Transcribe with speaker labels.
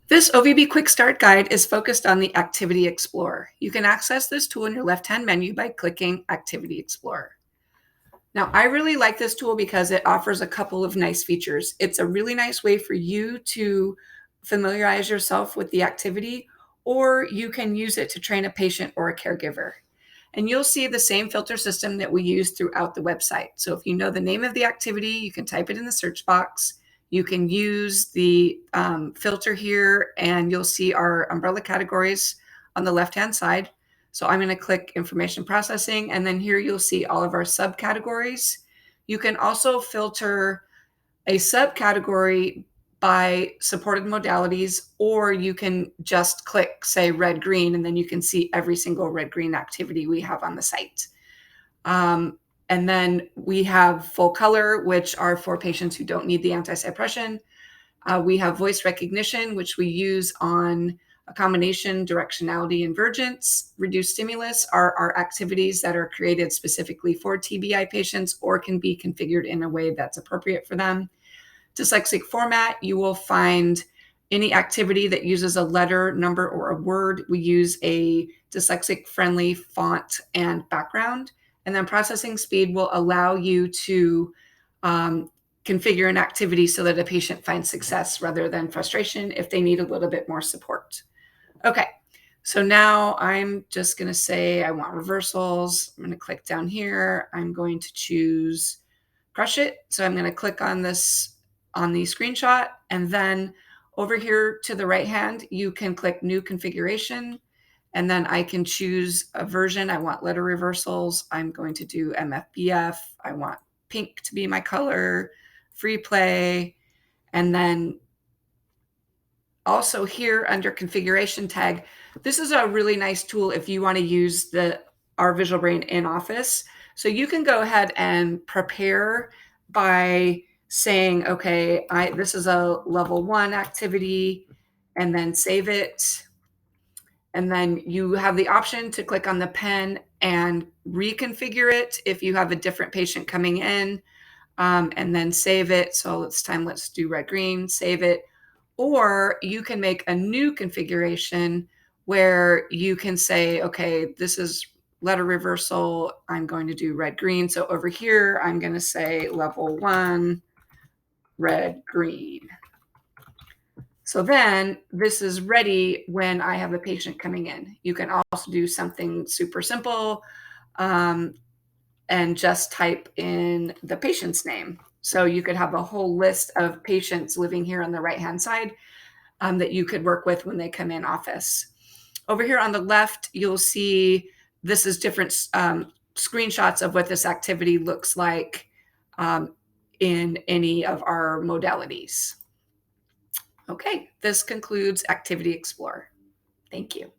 Speaker 1: This OVB Quick Start Guide is focused on the Activity Explorer. You can access this tool in your left-hand menu by clicking Activity Explorer. Now, I really like this tool because it offers a couple of nice features. It's a really nice way for you to familiarize yourself with the activity, or you can use it to train a patient or a caregiver. And you'll see the same filter system that we use throughout the website. So if you know the name of the activity, you can type it in the search box. You can use the filter here, and you'll see our umbrella categories on the left-hand side. So I'm going to click information processing, and then here you'll see all of our subcategories. You can also filter a subcategory by supported modalities, or you can just click, say, red green, and then you can see every single red green activity we have on the site. And then we have full color, which are for patients who don't need the anti-suppression. We have voice recognition, which we use on accommodation, directionality, and vergence. Reduced stimulus are our activities that are created specifically for TBI patients or can be configured in a way that's appropriate for them. Dyslexic format, you will find any activity that uses a letter, number, or a word. We use a dyslexic-friendly font and background. And then processing speed will allow you to configure an activity so that a patient finds success rather than frustration if they need a little bit more support. Okay, so now I'm just going to say I want reversals. I'm going to click down here. I'm going to choose crush it. So I'm going to click on this on the screenshot, and then over here to the right hand, you can click new configuration, and then I can choose a version. I want letter reversals. I'm going to do MFBF. I want pink to be my color, free play, and then also here under configuration tag, this is a really nice tool if you want to use our Visual Brain in Office. So you can go ahead and prepare by saying, okay, this is a level 1 activity, and then save it. And then you have the option to click on the pen and reconfigure it if you have a different patient coming in, and then save it. So let's do red, green, save it. Or you can make a new configuration where you can say, okay, this is letter reversal. I'm going to do red, green. So over here, I'm going to say level 1, red, green. So then this is ready when I have a patient coming in. You can also do something super simple and just type in the patient's name. So you could have a whole list of patients living here on the right-hand side that you could work with when they come in office. Over here on the left, you'll see this is different screenshots of what this activity looks like in any of our modalities. Okay, this concludes Activity Explorer. Thank you.